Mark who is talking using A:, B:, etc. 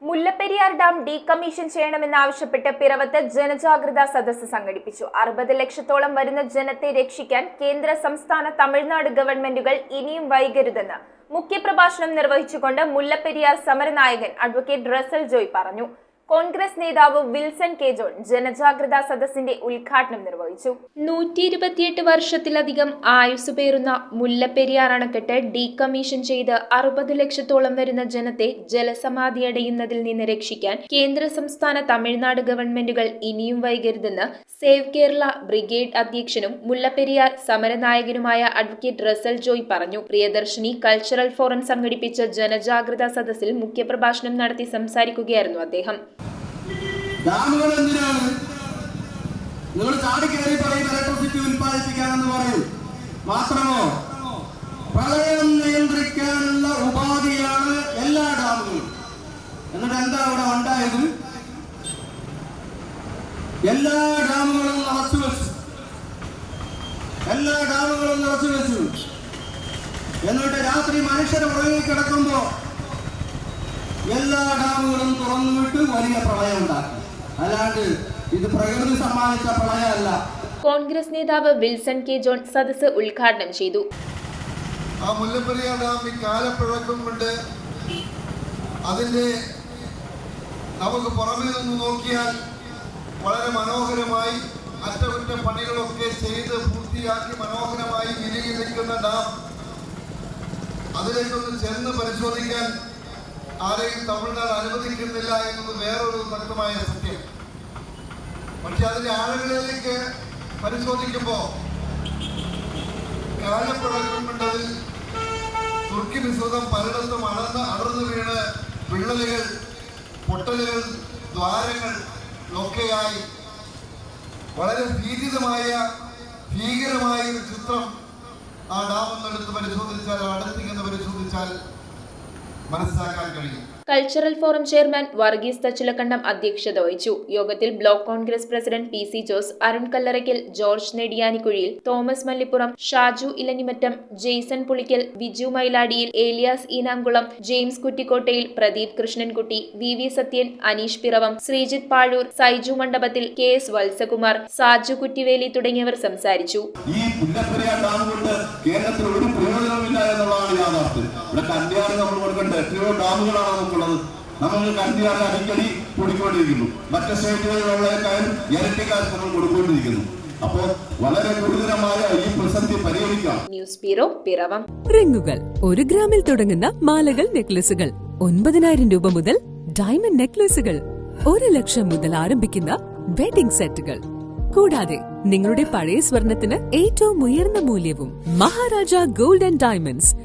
A: Mullaperiyar dam decommission ചെയ്യണമെന്നാവശ്യപ്പെട്ട് പിറവത്ത് ജനജാഗ്രതാ സദസ്സ് സംഘടിപ്പിച്ചു. 60 ലക്ഷത്തോളം വരുന്ന ജനത്തെ രക്ഷിക്കാൻ കേന്ദ്ര സംസ്ഥാന തമിഴ്നാട് ഗവൺമെന്റുകൾ ഇനിയും വൈകരുതെന്ന് മുഖ്യപ്രഭാഷണം നിർവഹിച്ചുകൊണ്ട് മുല്ലപ്പെരിയാർ സമരനായകൻ അഡ്വക്കേറ്റ് റസൽ ജോയ് പറഞ്ഞു. കോൺഗ്രസ് നേതാവ് വിൽസൺ കെ ജോൺ ജനജാഗ്രതാ സദസ്സിന്റെ ഉദ്ഘാടനം നിർവഹിച്ചു. 128 വർഷത്തിലധികം ആയുസ് പേറുന്ന മുല്ലപ്പെരിയാർ അണക്കെട്ട് ഡീകമ്മീഷൻ ചെയ്ത് 60 ലക്ഷത്തോളം വരുന്ന ജനത്തെ ജലസമാധിയടയുന്നതിൽ നിന്ന് രക്ഷിക്കാൻ കേന്ദ്ര സംസ്ഥാന തമിഴ്നാട് ഗവൺമെന്റുകൾ ഇനിയും വൈകരുതെന്ന് സേവ് കേരള ബ്രിഗേഡ് അധ്യക്ഷനും മുല്ലപ്പെരിയാർ സമരനായകനുമായ അഡ്വക്കേറ്റ് റസൽ ജോയ് പറഞ്ഞു. പ്രിയദർശിനി കൾച്ചറൽ ഫോറം സംഘടിപ്പിച്ച ജനജാഗ്രതാ സദസ്സിൽ മുഖ്യപ്രഭാഷണം നടത്തി സംസാരിക്കുകയായിരുന്നു അദ്ദേഹം.
B: ഡാമുകൾ എന്തിനാണ്? നിങ്ങൾ ചാടിക്കയറി പറയും ഇലക്ട്രിസിറ്റി ഉൽപ്പാദിപ്പിക്കാനെന്ന് പറയും. മാത്രമോ പ്രളയം നിയന്ത്രിക്കാനുള്ള ഉപാധിയാണ് എല്ലാ ഡാമുകളും. എന്നിട്ട് എന്താ അവിടെ ഉണ്ടായത്? എല്ലാ ഡാമുകളും നിറച്ചു വെച്ചു. എന്നിട്ട് രാത്രി മനുഷ്യർ ഉറങ്ങിക്കിടക്കുമ്പോ എല്ലാ ഡാമുകളും തുറന്നുവിട്ട് വലിയ പ്രളയം ഉണ്ടാക്കി. അല്ലാണ്ട് ഇത് പ്രകൃതി സമ്മാനിച്ച പ്രളയമല്ല.
A: കോൺഗ്രസ് നേതാവ് വിൽസൺ കെ ജോൺ സദസ്സ് ഉദ്ഘാടനം ചെയ്തു.
C: ആ മുല്ലപ്പെരിയാർ ഡാം ഈ കാലപ്പഴക്കം കൊണ്ട് അതിന്റെ നമുക്ക് പുറമേ നിന്ന് നോക്കിയാൽ വളരെ മനോഹരമായി അറ്റകുറ്റപ്പണികളൊക്കെ ചെയ്ത് പൂർത്തിയാക്കി മനോഹരമായി വിരിഞ്ഞു നിൽക്കുന്ന ഡാം, അതിലേക്കൊന്ന് ചെന്ന് പരിശോധിക്കാൻ ആരെയും തമിഴ്നാട് അനുവദിക്കുന്നില്ല എന്നത് വേറൊരു വ്യക്തമായ സത്യം. പക്ഷെ അതിന്റെ ആളുകളിലേക്ക് പരിശോധിക്കുമ്പോൾ കാലപ്പഴക്കം കൊണ്ടതിൽ തുർക്കി മിശ്രിതം പലയിടത്തും അടർന്നു വീണ് വിള്ളലുകൾ, പൊട്ടലുകൾ, ദ്വാരങ്ങൾ ഒക്കെയായി വളരെ ഭീകരമായ ഒരു ചിത്രം ആ ഡാമെന്നെടുത്ത് പരിശോധിച്ചാൽ, അടുത്തിങ്ങനെ പരിശോധിച്ചാൽ മനസ്സിലാക്കാൻ കഴിയും.
A: Cultural forum chairman Varghese Thachilakandam അധ്യക്ഷത വഹിച്ചു. യോഗത്തിൽ block Congress president P C. Jose, Arun Kallarakkal, George Nediyanikuzhiyil, Thomas Mallippuram, Shaju Elanjimattam, Jaison Pulickal, Viju Mailadiyil, Elias Eenamkulam, James Kuttikottayil, Pradeep Krishnankutty, V Sathyan, Aneesh Piravom, Sreejith Pazhoor, Saiju Mandapathil, KS Valsakumar, Saju കുറ്റിവേലി തുടങ്ങിയവർ സംസാരിച്ചു.
B: ഈ മുല്ലപ്പെരിയാർ ഡാം കൊണ്ട് കേരളത്തിൽ ഒരു പ്രയോജനമില്ല എന്നുള്ളതാണ് യാഥാർത്ഥ്യം. ഇവിടെ കന്യാറ് നമ്മൾ കൊടുക്കേണ്ട എത്രയോ ഡാമുകളാണ് നമുക്കുള്ളത്. നമ്മൾ കന്യാറ് അടിക്കടി കൂടിക്കൊണ്ടിരിക്കുന്നു. മറ്റ് സ്റ്റേറ്റുകളിലുള്ളതിനേക്കാളും ഇരട്ടിക്കാലത്ത് നമ്മൾ കൊടുക്കൊണ്ടിരിക്കുന്നു. അപ്പോൾ വളരെ ഗുരുതരമായ ഈ പ്രതിസന്ധി പരിഹരിക്കാം.
A: News bureau, Piravom.
D: റിങ്ങുകൾ 1 ഗ്രാമിൽ തുടങ്ങുന്ന മാലകൾ, നെക്ലസുകൾ 9,000 രൂപ മുതൽ ഡയമണ്ട് നെക്ലസുകൾ 1 ലക്ഷം മുതൽ ആരംഭിക്കുന്ന വെഡിംഗ് സെറ്റുകൾ. കൂടാതെ നിങ്ങളുടെ പഴയ സ്വർണത്തിന് ഏറ്റവും ഉയർന്ന മൂല്യവും. Maharaja gold and diamonds